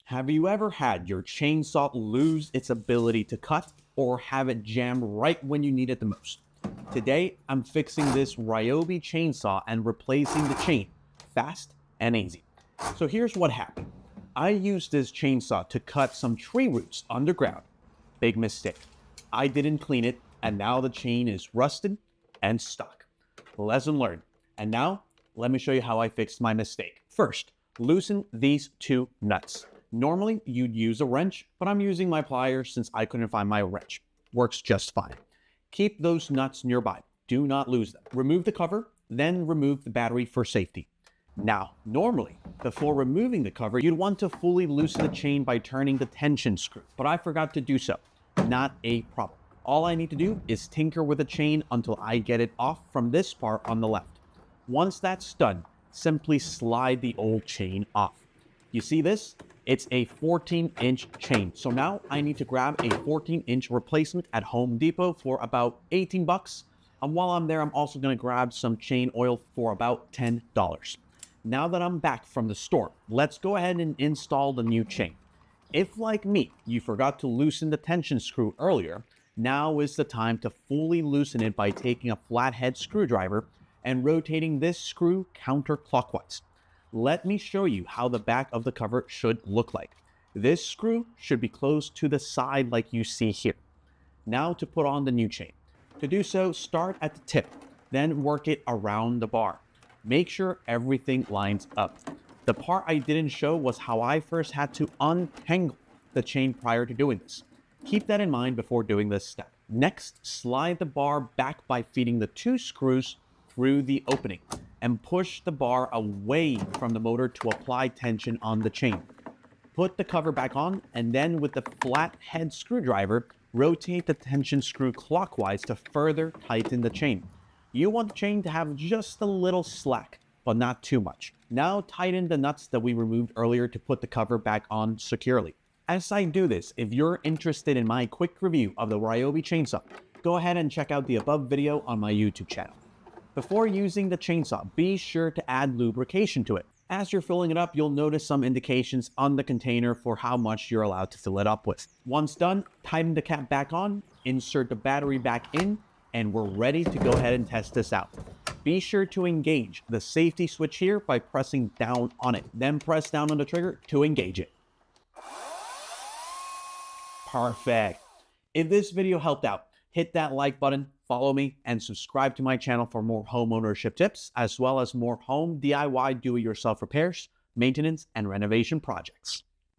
Have you ever had your chainsaw lose its ability to cut or have it jam right when you need it the most? Today, I'm fixing this Ryobi chainsaw and replacing the chain fast and easy. So here's what happened. I used this chainsaw to cut some tree roots underground. Big mistake. I didn't clean it and now the chain is rusted and stuck. Lesson learned. And now, let me show you how I fixed my mistake. First, loosen these two nuts. Normally, you'd use a wrench, but I'm using my pliers since I couldn't find my wrench. Works just fine. Keep those nuts nearby. Do not lose them. Remove the cover, then remove the battery for safety. Now, normally, before removing the cover, you'd want to fully loosen the chain by turning the tension screw, but I forgot to do so. Not a problem. All I need to do is tinker with the chain until I get it off from this part on the left. Once that's done, simply slide the old chain off. You see this? It's a 14-inch chain. So now I need to grab a 14-inch replacement at Home Depot for about 18 bucks. And while I'm there, I'm also going to grab some chain oil for about $10. Now that I'm back from the store, let's go ahead and install the new chain. If, like me, you forgot to loosen the tension screw earlier, now is the time to fully loosen it by taking a flathead screwdriver and rotating this screw counterclockwise. Let me show you how the back of the cover should look like. This screw should be close to the side like you see here. Now to put on the new chain. To do so, start at the tip, then work it around the bar. Make sure everything lines up. The part I didn't show was how I first had to untangle the chain prior to doing this. Keep that in mind before doing this step. Next, slide the bar back by feeding the two screws through the opening and push the bar away from the motor to apply tension on the chain. Put the cover back on and then with the flathead screwdriver, rotate the tension screw clockwise to further tighten the chain. You want the chain to have just a little slack, but not too much. Now tighten the nuts that we removed earlier to put the cover back on securely. As I do this, if you're interested in my quick review of the Ryobi chainsaw, go ahead and check out the above video on my YouTube channel. Before using the chainsaw, be sure to add lubrication to it. As you're filling it up, you'll notice some indications on the container for how much you're allowed to fill it up with. Once done, tighten the cap back on, insert the battery back in, and we're ready to go ahead and test this out. Be sure to engage the safety switch here by pressing down on it. Then press down on the trigger to engage it. Perfect. If this video helped out, hit that like button, follow me, and subscribe to my channel for more home ownership tips, as well as more home DIY do-it-yourself repairs, maintenance, and renovation projects.